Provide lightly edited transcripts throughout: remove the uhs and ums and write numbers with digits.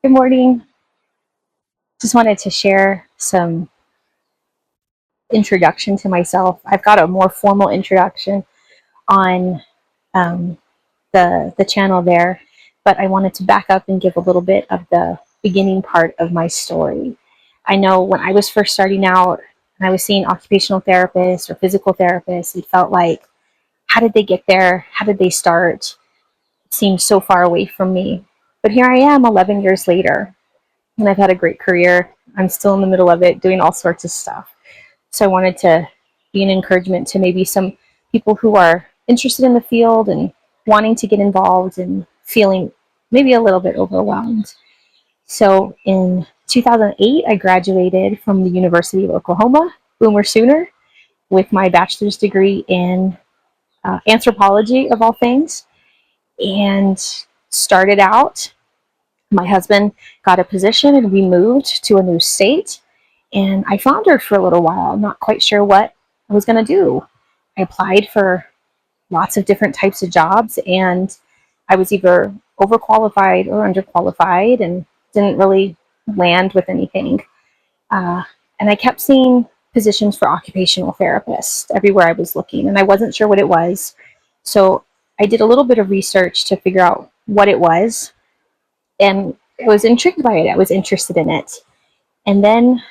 Good morning. Just wanted to share some introduction to myself. I've got a more formal introduction on um, the channel there, but I wanted to back up and give a little bit of the beginning part of my story. I know when I was first starting out and I was seeing occupational therapists or physical therapists, it felt like, how did they get there? How did they start? It seemed so far away from me. But here I am 11 years later, and I've had a great career. I'm still in the middle of it, doing all sorts of stuff. So I wanted to be an encouragement to maybe some people who are interested in the field and wanting to get involved and feeling maybe a little bit overwhelmed. So in 2008, I graduated from the University of Oklahoma, Boomer Sooner, with my bachelor's degree in anthropology, of all things, and started out. My husband got a position and we moved to a new state, and I floundered for a little while, not quite sure what I was going to do. I applied for lots of different types of jobs, and I was either overqualified or underqualified and didn't really land with anything. Uh, and I kept seeing positions for occupational therapists everywhere I was looking, and I wasn't sure what it was. So I did a little bit of research to figure out what it was, and I was intrigued by it. I was interested in it. And then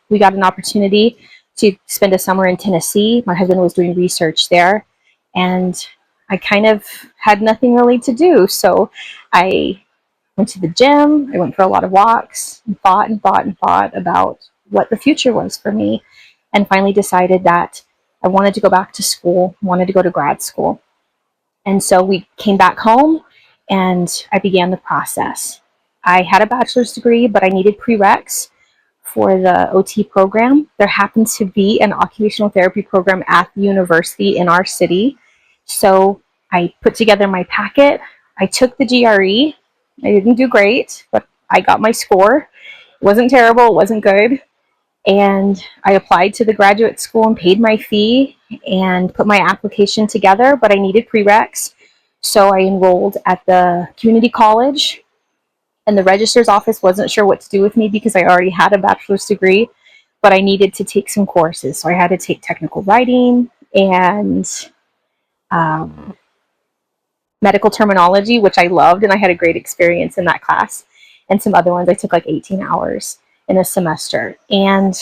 we got an opportunity to spend a summer in Tennessee. My husband was doing research there, and I kind of had nothing really to do. So I went to the gym. I went for a lot of walks and thought and thought and thought about what the future was for me, and finally decided that I wanted to go back to school, wanted to go to grad school. And so we came back home and I began the process. I had a bachelor's degree, but I needed prereqs for the OT program. There happened to be an occupational therapy program at the university in our city. So I put together my packet. I took the GRE. I didn't do great, but I got my score. It wasn't terrible, it wasn't good. And I applied to the graduate school and paid my fee and put my application together, but I needed prereqs. So I enrolled at the community college, and the registrar's office wasn't sure what to do with me because I already had a bachelor's degree, but I needed to take some courses. So I had to take technical writing and um, medical terminology, which I loved, and I had a great experience in that class. And some other ones, I took like 18 hours in a semester. And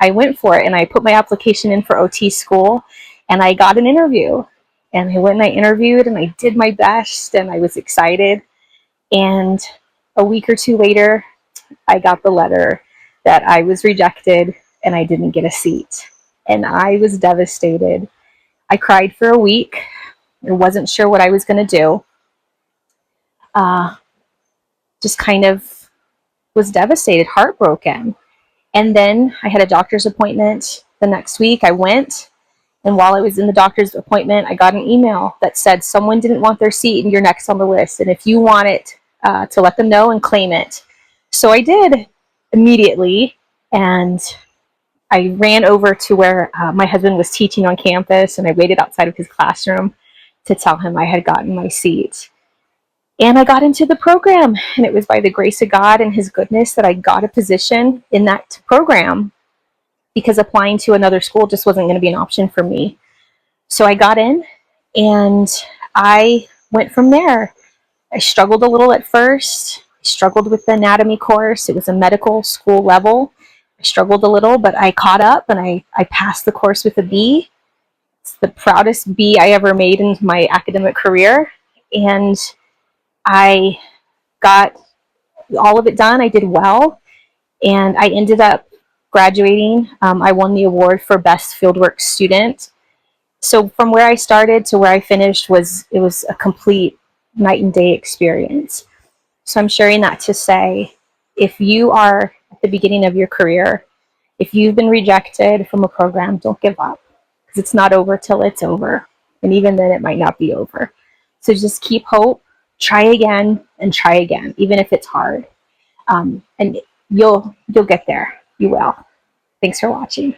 I went for it, and I put my application in for OT school, and I got an interview. And I went and I interviewed, and I did my best, and I was excited. And a week or two later, I got the letter that I was rejected and I didn't get a seat. And I was devastated. I cried for a week. I wasn't sure what I was going to do. Just kind of was devastated, heartbroken. And then I had a doctor's appointment the next week. I went, and while I was in the doctor's appointment, I got an email that said someone didn't want their seat and you're next on the list. And if you want it, to let them know and claim it. So I did immediately, and I ran over to where my husband was teaching on campus, and I waited outside of his classroom to tell him I had gotten my seat. And I got into the program, and it was by the grace of God and his goodness that I got a position in that program, because applying to another school just wasn't going to be an option for me. So I got in, and I went from there. I struggled a little at first. I struggled with the anatomy course. It was a medical school level. I struggled a little, but I caught up, and I passed the course with a B. It's the proudest B I ever made in my academic career. And I got all of it done. I did well, and I ended up graduating. I won the award for Best Fieldwork Student. So from where I started to where I finished it was a complete night and day experience. So I'm sharing that to say, if you are at the beginning of your career, if you've been rejected from a program, don't give up, because it's not over till it's over. And even then, it might not be over. So just keep hope, try again, and try again, even if it's hard. And you'll get there. You will. Thanks for watching.